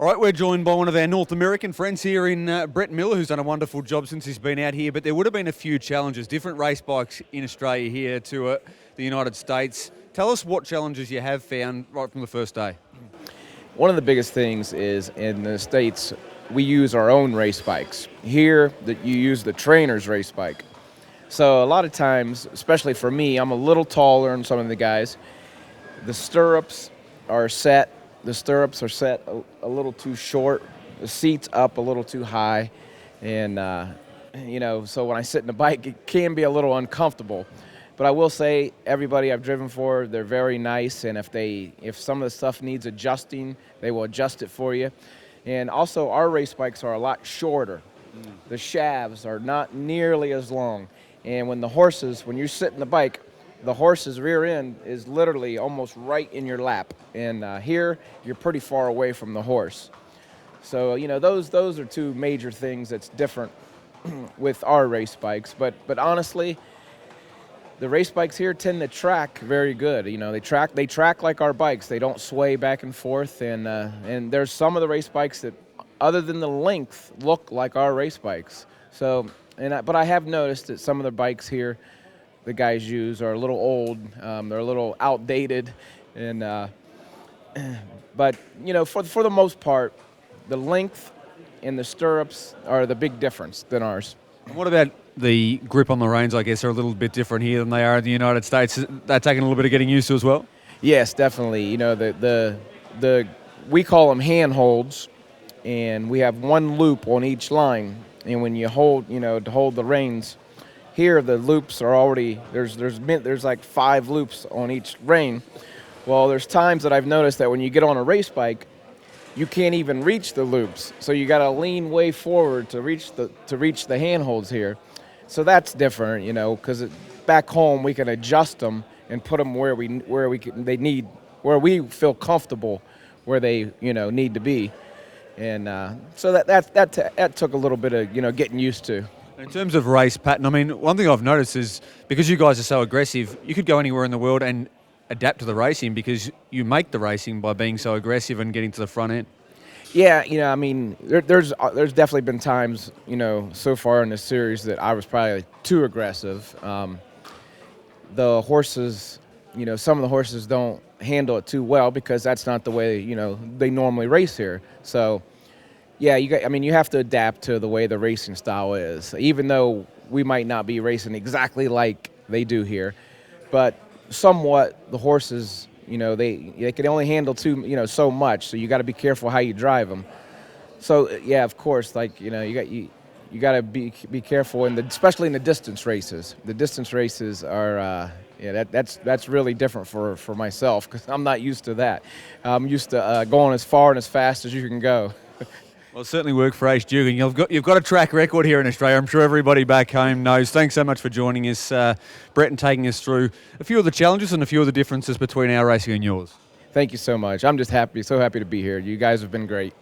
All right, we're joined by one of our North American friends here in Brett Miller, who's done a wonderful job since he's been out here. But there would have been a few challenges, different race bikes in Australia here to the United States. Tell us what challenges you have found right from the first day. One of the biggest things is in the States, we use our own race bikes. Here, that you use the trainer's race bike. So a lot of times, especially for me, I'm a little taller than some of the guys. The stirrups are set. The stirrups are set a little too short. The seat's up a little too high. And, so when I sit in the bike, it can be a little uncomfortable. But I will say, everybody I've driven for, they're very nice. And if some of the stuff needs adjusting, they will adjust it for you. And also, our race bikes are a lot shorter. The shafts are not nearly as long. And when you sit in the bike, the horse's rear end is literally almost right in your lap. And here, you're pretty far away from the horse. So, those are two major things that's different with our race bikes. But honestly, the race bikes here tend to track very good. They track like our bikes. They don't sway back and forth. And there's some of the race bikes that, other than the length, look like our race bikes. So, but I have noticed that some of the bikes here the guys use are a little old. They're a little outdated, but for the most part, the length and the stirrups are the big difference than ours. And what about the grip on the reins? I guess are a little bit different here than they are in the United States. They're taking a little bit of getting used to as well. Yes, definitely. We call them handholds, and we have one loop on each line. And when you hold, to hold the reins. Here, the loops are already, there's like 5 loops on each rein. Well, there's times that I've noticed that when you get on a race bike, you can't even reach the loops. So you got to lean way forward to reach the handholds here. So that's different, because back home we can adjust them and put them where we feel comfortable, where they need to be. And so that took a little bit of getting used to. In terms of race pattern, I mean, one thing I've noticed is because you guys are so aggressive, you could go anywhere in the world and adapt to the racing because you make the racing by being so aggressive and getting to the front end. Yeah, there's definitely been times, so far in this series that I was probably too aggressive. The horses, some of the horses don't handle it too well because that's not the way, they normally race here. So, yeah, you have to adapt to the way the racing style is, even though we might not be racing exactly like they do here. But somewhat, the horses, they can only handle so much, so you got to be careful how you drive them. So, yeah, of course, you got to be careful, especially in the distance races. The distance races are, that's really different for myself because I'm not used to that. I'm used to going as far and as fast as you can go. Well, it certainly worked for Ace Dugan. You've got a track record here in Australia. I'm sure everybody back home knows. Thanks so much for joining us, Brett, and taking us through a few of the challenges and a few of the differences between our racing and yours. Thank you so much. I'm just so happy to be here. You guys have been great.